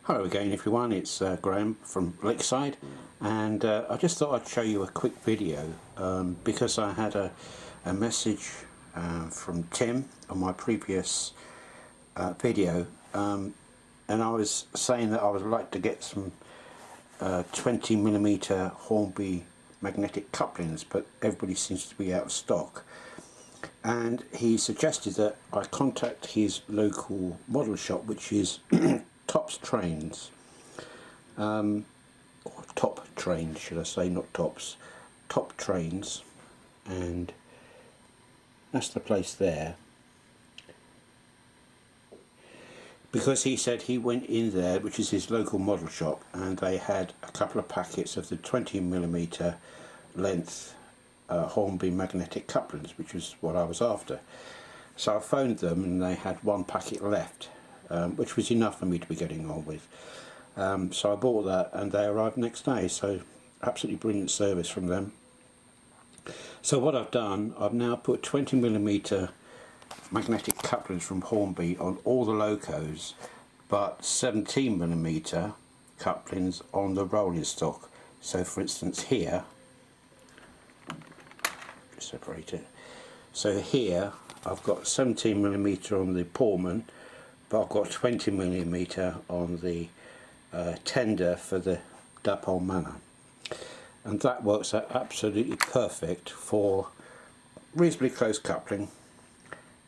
Hello again everyone, it's Graham from Lakeside, and I just thought I'd show you a quick video because I had a message from Tim on my previous video, and I was saying that I would like to get some 20mm Hornby magnetic couplings, but everybody seems to be out of stock. And he suggested that I contact his local model shop, which is Tops Trains, or Top Trains should I say, not Tops, Top Trains, and that's the place there, because he said he went in there, which is his local model shop, and they had a couple of packets of the 20mm length Hornby magnetic couplings, which was what I was after. So I phoned them and they had one packet left, which was enough for me to be getting on with. So I bought that and they arrived next day, so absolutely brilliant service from them. So what I've done, I've now put 20mm magnetic couplings from Hornby on all the locos, but 17mm couplings on the rolling stock. So for instance here, just separate it, so here I've got 17mm on the Pullman, but I've got 20mm on the tender for the dipole manor, and that works out absolutely perfect for reasonably close coupling.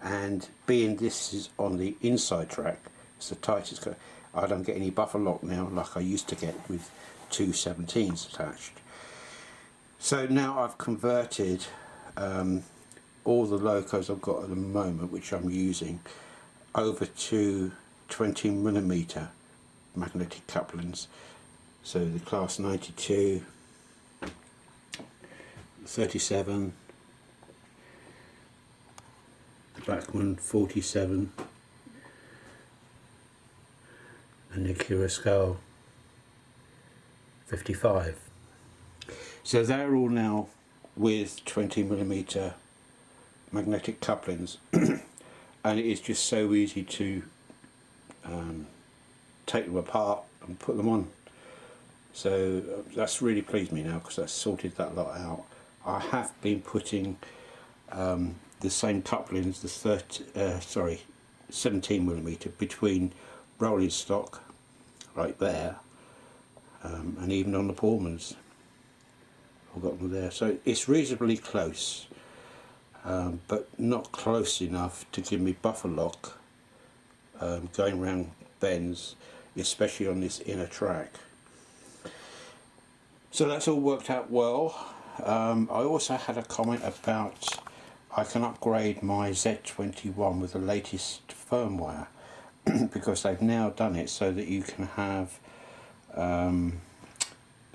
And being this is on the inside track, it's the tightest, I don't get any buffer lock now like I used to get with two 17s attached. So now I've converted all the locos I've got at the moment, which I'm using, over to 20mm magnetic couplings. So the class 92, 37, the black one 47, and the Curacao 55. So they're all now with 20mm magnetic couplings, and it is just so easy to take them apart and put them on. So that's really pleased me now, because that's sorted that lot out. I have been putting the same couplings, the 17mm between rolling stock right there, and even on the Pullmans I've got them there. So it's reasonably close, but not close enough to give me buffer lock going around bends, especially on this inner track. So that's all worked out well. I also had a comment about I can upgrade my Z21 with the latest firmware because they've now done it so that you can have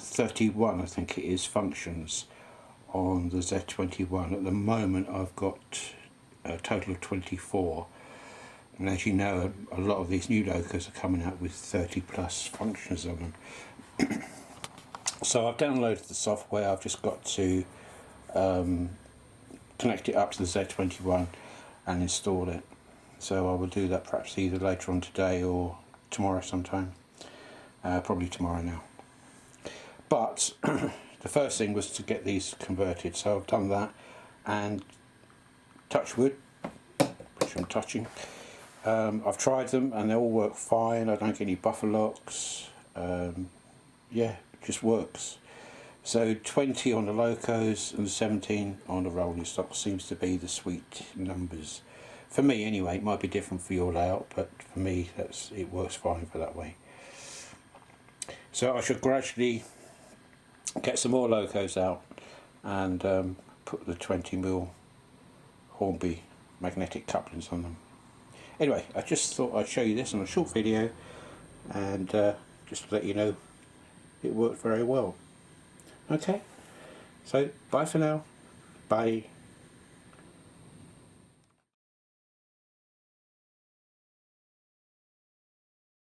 31, I think it is, functions on the Z21. At the moment I've got a total of 24, and as you know, a lot of these new locos are coming out with 30 plus functions on them. So I've downloaded the software. I've just got to connect it up to the Z21 and install it. So I will do that perhaps either later on today or tomorrow sometime. Probably tomorrow now. But the first thing was to get these converted, so I've done that, and touch wood, which I'm touching, I've tried them and they all work fine. I don't get any buffer locks. Yeah, it just works. So 20 on the locos and 17 on the rolling stock seems to be the sweet numbers. For me anyway. It might be different for your layout, but for me it works fine for that way. So I should gradually get some more locos out and put the 20mm Hornby magnetic couplings on them. Anyway, I just thought I'd show you this on a short video, and just to let you know it worked very well. Okay, so bye for now. Bye.